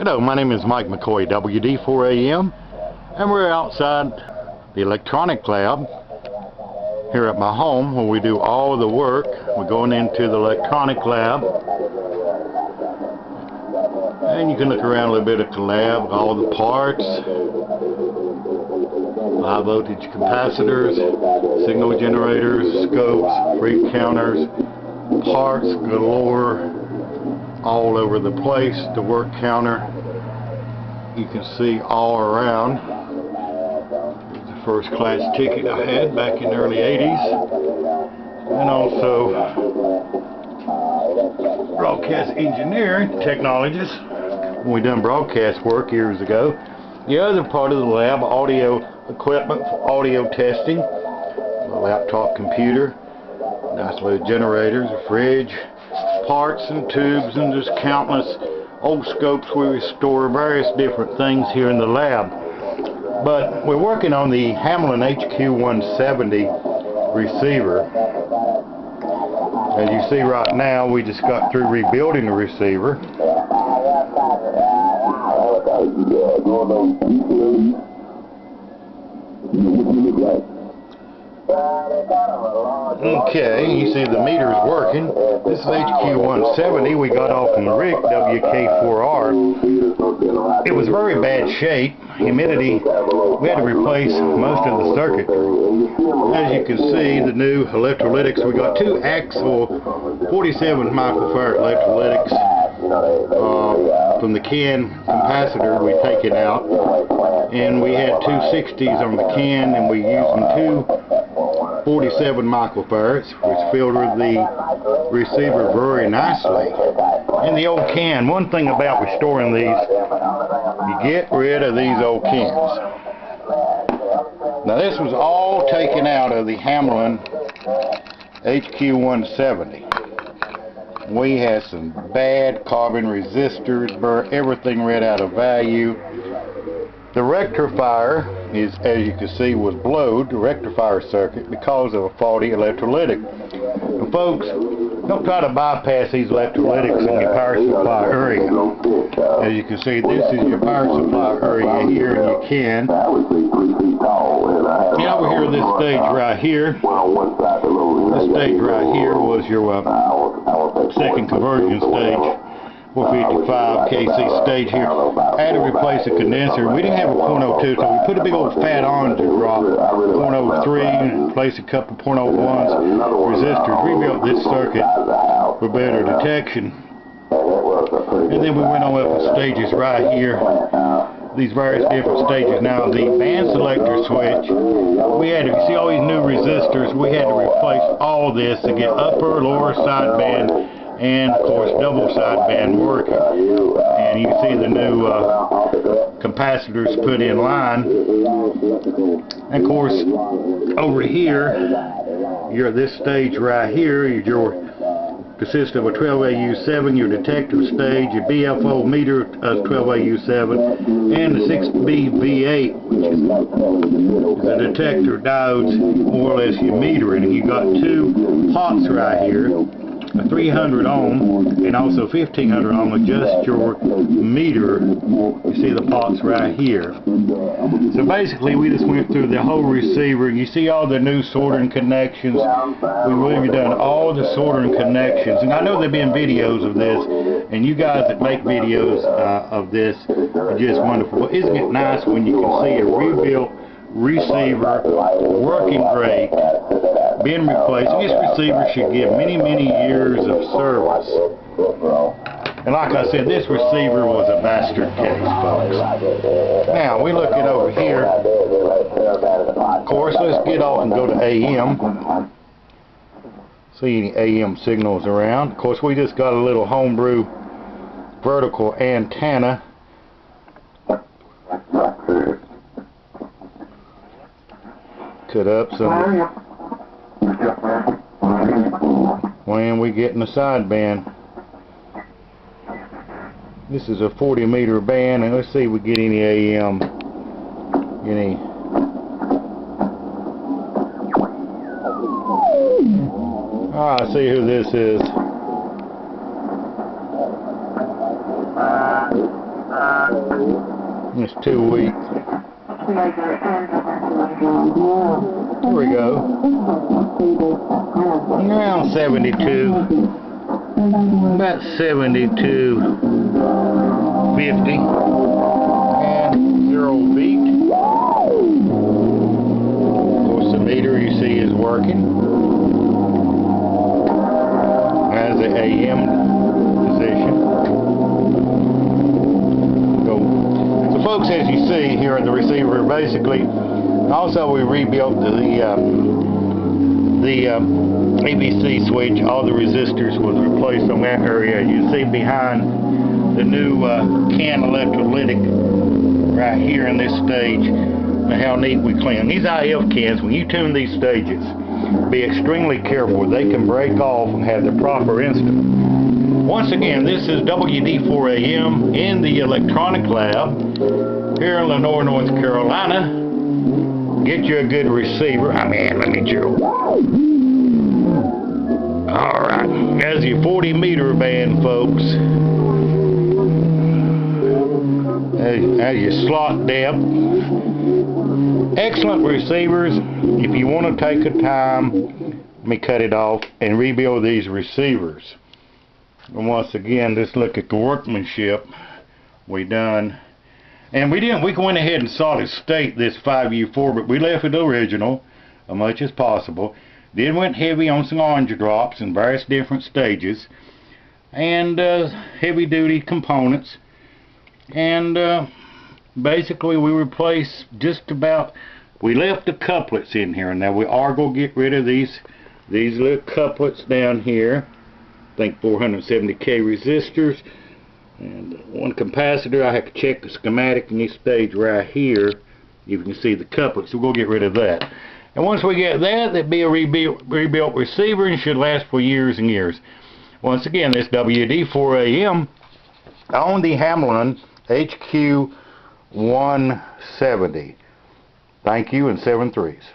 Hello, my name is Mike McCoy, WD4AM, and we're outside the electronic lab here at my home where we do all the work. We're going into the electronic lab, and you can look around a little bit at the lab, all the parts, high voltage capacitors, signal generators, scopes, read counters, parts galore all over the place. The work counter you can see all around. The first class ticket I had back in the early 80s, and also broadcast engineering technologist when we done broadcast work years ago. The other part of the lab, audio equipment for audio testing, a laptop computer, nice little generators, a fridge, parts and tubes, and just countless old scopes. We restore various different things here in the lab. But we're working on the Hammarlund HQ-170 receiver. As you see right now, we just got through rebuilding the receiver. Okay, you see the meter's working. This is HQ-170 we got off from the rig, WK4R. It was very bad shape, humidity. We had to replace most of the circuitry. As you can see, the new electrolytics, we got two axle 47 microfarad electrolytics from the can capacitor we taken out, and we had two 60s on the can, and we used them two 47 microfarads, which filtered the receiver very nicely. In the old can, one thing about restoring these, you get rid of these old cans. Now this was all taken out of the Hammarlund HQ-170. We had some bad carbon resistors, everything read out of value. The rectifier is, as you can see, was blowed, the rectifier circuit, because of a faulty electrolytic. And folks, don't try to bypass these electrolytics in your power supply area. As you can see, this is your power supply area here, and you can. And over here, this stage right here, this stage right here was your second conversion stage. 455 kc stage here. I had to replace the condenser. We didn't have a .02, so we put a big old fat on to drop .03 and replace a couple .01s resistors. Rebuilt this circuit for better detection. And then we went on up the stages right here. These various different stages. Now the band selector switch, we had to, see all these new resistors, we had to replace all this to get upper, lower sideband, and of course double sideband working. And you see the new capacitors put in line. And of course over here, you're this stage right here, consists of a 12AU7, your detector stage, your BFO meter 12AU7, and the 6BV8, which is the detector diodes, more or less your metering. And you got two pots right here, a 300 ohm and also 1500 ohm, adjust your meter. You see the pots right here. So basically we just went through the whole receiver. You see all the new soldering connections. We've really done all the soldering connections, and I know there have been videos of this, and you guys that make videos of this are just wonderful. But isn't it nice when you can see a rebuilt receiver working great, being replaced? This receiver should give many, many years of service. And like I said, this receiver was a bastard case, folks. Now, we're looking over here. Of course, let's get off and go to AM. See any AM signals around. Of course, we just got a little homebrew vertical antenna. Cut up some when we get in the sideband. This is a 40 meter band, and let's see if we get any AM, any. I see who this is. It's too weak. Here we go. Around 72. About 72.50. And 0 beat. Of course, the meter you see is working. Has the AM position. So folks, as you see here in the receiver, basically, also we rebuilt the ABC switch. All the resistors was replaced on that area. You see behind the new can electrolytic right here in this stage, and how neat we clean. These IF cans, when you tune these stages, be extremely careful. They can break off and have the proper instant. Once again, this is WD4AM in the electronic lab here in Lenoir, North Carolina. Get you a good receiver. Let me chew. Alright, there's your 40 meter band, folks. There's your slot depth. Excellent receivers. If you want to take the time, let me cut it off and rebuild these receivers. And once again, just look at the workmanship we done. And we went ahead and solid state this 5U4, but we left it original as much as possible. Then went heavy on some orange drops in various different stages, and heavy duty components. And basically we replaced just about, we left the couplets in here. Now we are going to get rid of these little couplets down here. I think 470K resistors and one capacitor. I have to check the schematic in this stage right here. You can see the couplets, so we'll get rid of that. And once we get that, it'll be a rebuilt receiver and should last for years and years. Once again, this WD4AM on the Hammarlund HQ-170. Thank you, and 7 3s.